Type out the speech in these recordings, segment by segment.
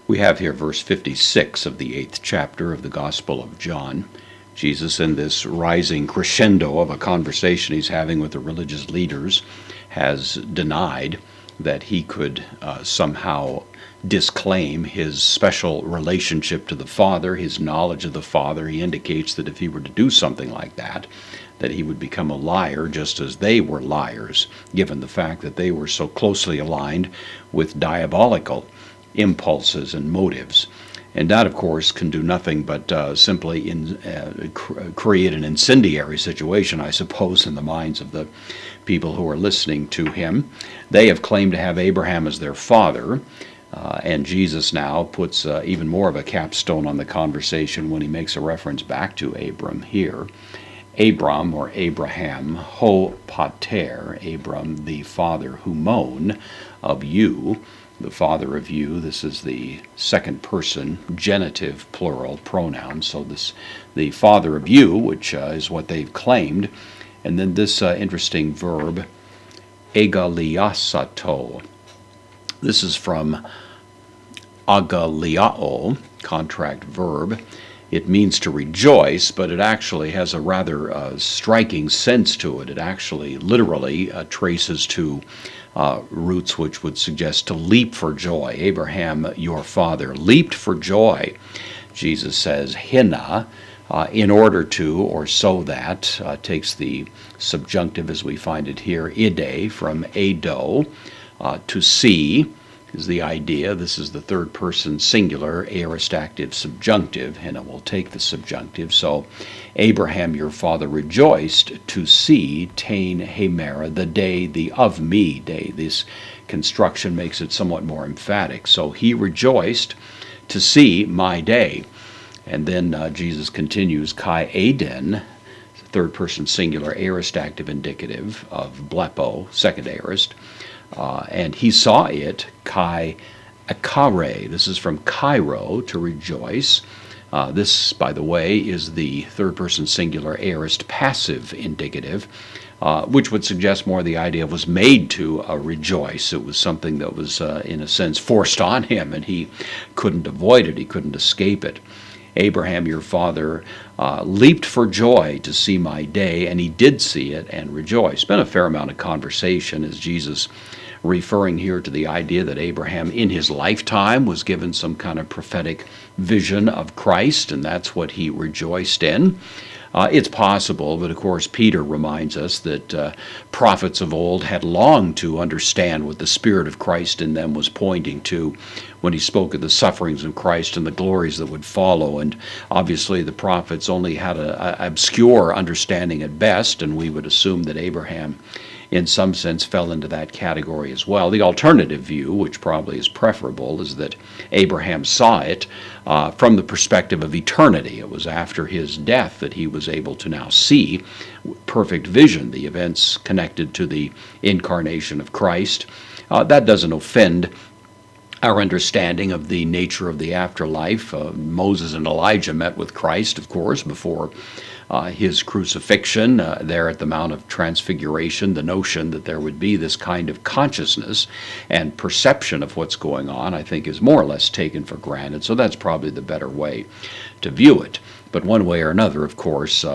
We have here verse 56 of the 8th chapter of the Gospel of John. Jesus, in this rising crescendo of a conversation he's having with the religious leaders, has denied that he could somehow disclaim his special relationship to the Father, his knowledge of the Father. He indicates that if he were to do something like that he would become a liar, just as they were liars, given the fact that they were so closely aligned with diabolical impulses and motives. And that, of course, can do nothing but simply create an incendiary situation, I suppose, in the minds of the people who are listening to him. They have claimed to have Abraham as their father, and Jesus now puts even more of a capstone on the conversation when he makes a reference back to Abram here. Abram, or Abraham, ho pater, Abram, the father, humon, of you, the father of you. This is the second person genitive plural pronoun, so the father of you, which is what they've claimed. And then this interesting verb, egaliasato. This is from agaliao, contract verb. It means to rejoice, but it actually has a rather striking sense to it. It actually literally traces to roots which would suggest to leap for joy. Abraham, your father, leaped for joy. Jesus says, hina, in order to, or so that, takes the subjunctive as we find it here, ide, from edo, to see, is the idea. This is the third person singular, aorist active subjunctive, and it will take the subjunctive. So Abraham your father rejoiced to see tain hemera, the day, the of me day. This construction makes it somewhat more emphatic. So he rejoiced to see my day. And then Jesus continues, kai aden, third person singular, aorist active indicative of blepo, second aorist. And he saw it, kai akare. This is from Cairo, to rejoice. This, by the way, is the third person singular aorist passive indicative, which would suggest more the idea of was made to rejoice. It was something that was, in a sense, forced on him, and he couldn't avoid it. He couldn't escape it. Abraham, your father, leaped for joy to see my day, and he did see it and rejoiced. Been a fair amount of conversation as Jesus referring here to the idea that Abraham in his lifetime was given some kind of prophetic vision of Christ, and that's what he rejoiced in. It's possible, but of course Peter reminds us that prophets of old had longed to understand what the Spirit of Christ in them was pointing to when he spoke of the sufferings of Christ and the glories that would follow. And obviously the prophets only had an obscure understanding at best, and we would assume that Abraham in some sense fell into that category as well. The alternative view, which probably is preferable, is that Abraham saw it from the perspective of eternity. It was after his death that he was able to now see perfect vision, the events connected to the incarnation of Christ. That doesn't offend our understanding of the nature of the afterlife. Moses and Elijah met with Christ, of course, before his crucifixion there at the Mount of Transfiguration. The notion that there would be this kind of consciousness and perception of what's going on, I think, is more or less taken for granted. So that's probably the better way to view it. But one way or another, of course,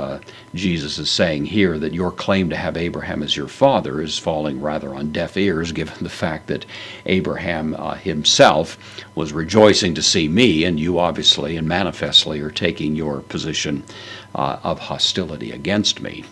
Jesus is saying here that your claim to have Abraham as your father is falling rather on deaf ears, given the fact that Abraham himself was rejoicing to see me, and you obviously and manifestly are taking your position of hostility against me.